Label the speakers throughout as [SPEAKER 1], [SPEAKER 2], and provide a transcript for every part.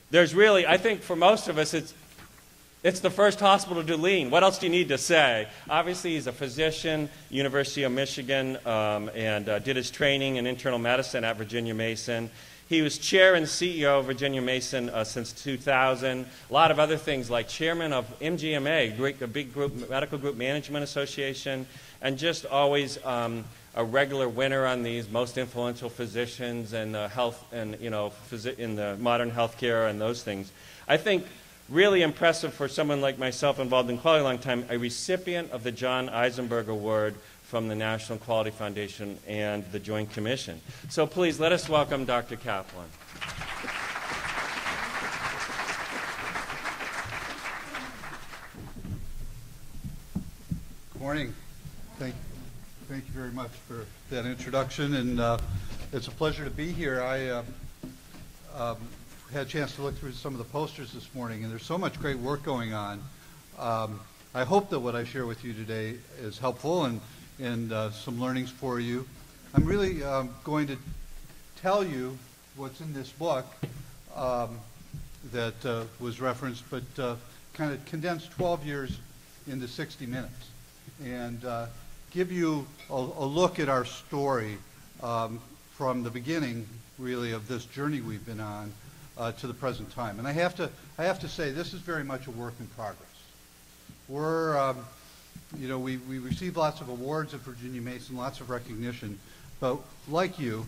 [SPEAKER 1] There's really, I think for most of us, it's the first hospital to do lean. What else do you need to say? Obviously, he's a physician, University of Michigan, and did his training in internal medicine at Virginia Mason. He was chair and CEO of Virginia Mason since 2000. A lot of other things like chairman of MGMA, a big group, medical group management association, and just always a regular winner on these most influential physicians and health and in the modern healthcare and those things. I think really impressive for someone like myself involved in quality a long time, a recipient of the John Eisenberg Award from the National Quality Foundation and the Joint Commission. So please let us welcome Dr. Kaplan.
[SPEAKER 2] Good morning. Thank you very much for that introduction, and it's a pleasure to be here. I had a chance to look through some of the posters this morning, and there's so much great work going on. I hope that what I share with you today is helpful and some learnings for you. I'm really going to tell you what's in this book that was referenced, but kind of condense 12 years into 60 minutes and give you a look at our story from the beginning, really, of this journey we've been on to the present time. And I have to say, this is very much a work in progress. We're we receive lots of awards at Virginia Mason, lots of recognition, but like you,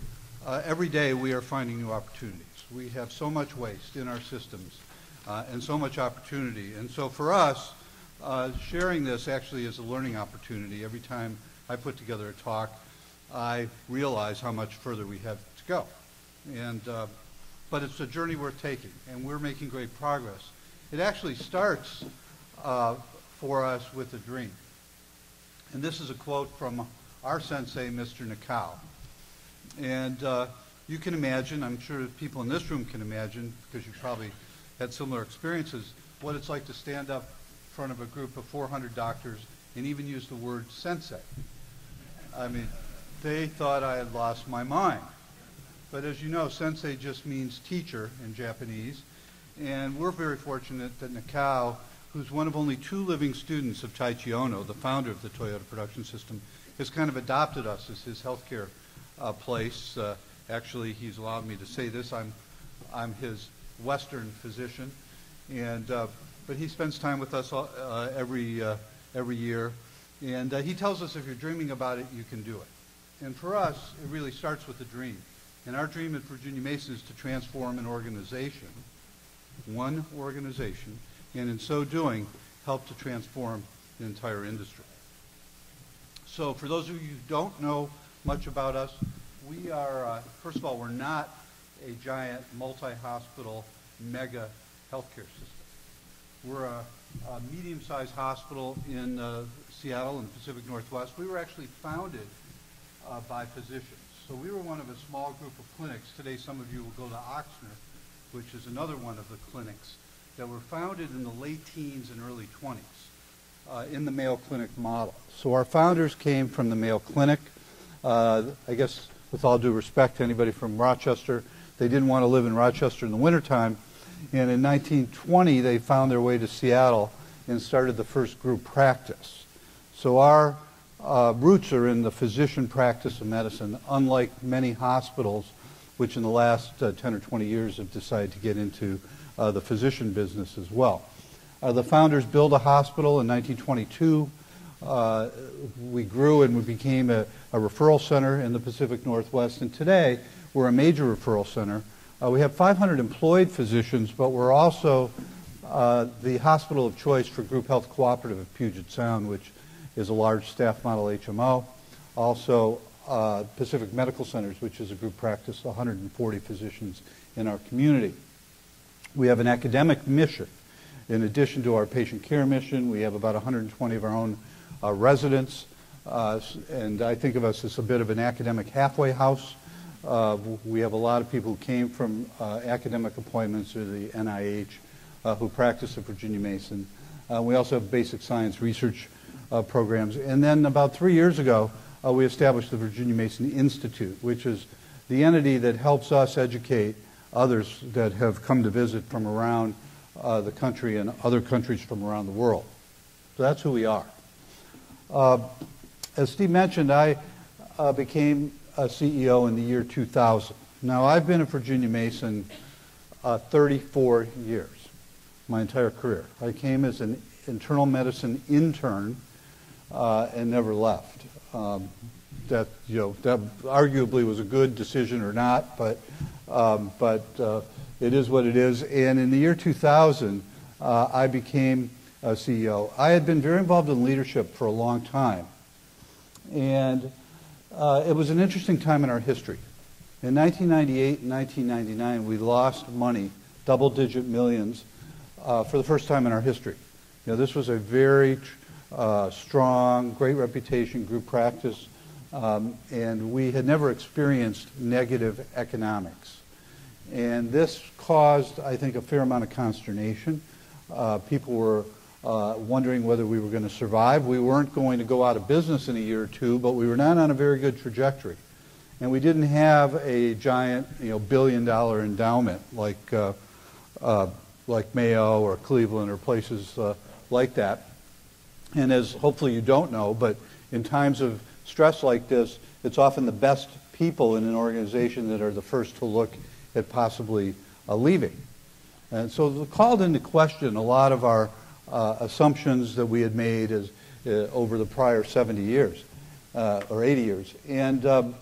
[SPEAKER 2] every day we are finding new opportunities. We have so much waste in our systems and so much opportunity. And so for us, sharing this actually is a learning opportunity. Every time I put together a talk, I realize how much further we have to go. And but it's a journey worth taking, and we're making great progress. It actually starts for us with a dream. And this is a quote from our sensei, Mr. Nakao. And you can imagine, I'm sure people in this room can imagine, because you've probably had similar experiences, what it's like to stand up in front of a group of 400 doctors and even use the word sensei. I mean, they thought I had lost my mind. But as you know, sensei just means teacher in Japanese. And we're very fortunate that Nakao, who's one of only 2 living students of Taiichi Ohno, the founder of the Toyota production system, has kind of adopted us as his healthcare place. Actually, he's allowed me to say this. I'm his Western physician, and but he spends time with us every year, and he tells us if you're dreaming about it, you can do it. And for us, it really starts with a dream. And our dream at Virginia Mason is to transform an organization, one organization, and in so doing, help to transform the entire industry. So for those of you who don't know much about us, we are, first of all, we're not a giant multi-hospital mega healthcare system. We're a medium-sized hospital in Seattle in the Pacific Northwest. We were actually founded by physicians. So we were one of a small group of clinics. Today some of you will go to Oxner, which is another one of the clinics that were founded in the late teens and early 20s in the Mayo Clinic model. So our founders came from the Mayo Clinic. I guess with all due respect to anybody from Rochester, they didn't want to live in Rochester in the wintertime. And in 1920, they found their way to Seattle and started the first group practice. So our roots are in the physician practice of medicine, unlike many hospitals, which in the last 10 or 20 years have decided to get into the physician business as well. The founders built a hospital in 1922. We grew and we became a referral center in the Pacific Northwest, and today we're a major referral center. We have 500 employed physicians, but we're also the hospital of choice for Group Health Cooperative of Puget Sound, which is a large staff model HMO. Also Pacific Medical Centers, which is a group practice, 140 physicians in our community. We have an academic mission. In addition to our patient care mission, we have about 120 of our own residents, and I think of us as a bit of an academic halfway house. We have a lot of people who came from academic appointments or the NIH who practice at Virginia Mason. We also have basic science research programs. And then about 3 years ago, we established the Virginia Mason Institute, which is the entity that helps us educate others that have come to visit from around the country and other countries from around the world. So that's who we are. As Steve mentioned, I became a CEO in the year 2000. Now, I've been at Virginia Mason 34 years, my entire career. I came as an internal medicine intern and never left. That arguably was a good decision or not, but it is what it is. And in the year 2000, I became a CEO. I had been very involved in leadership for a long time, and it was an interesting time in our history. In 1998 and 1999, we lost money, double-digit millions, for the first time in our history. This was a very strong, great reputation group practice, and we had never experienced negative economics. And this caused, I think, a fair amount of consternation. People were wondering whether we were going to survive. We weren't going to go out of business in a year or two, but we were not on a very good trajectory. And we didn't have a giant, billion-dollar endowment like Mayo or Cleveland or places like that. And as hopefully you don't know, but in times of stress like this, it's often the best people in an organization that are the first to look at possibly leaving. And so it called into question a lot of our assumptions that we had made over the prior 70 years or 80 years. And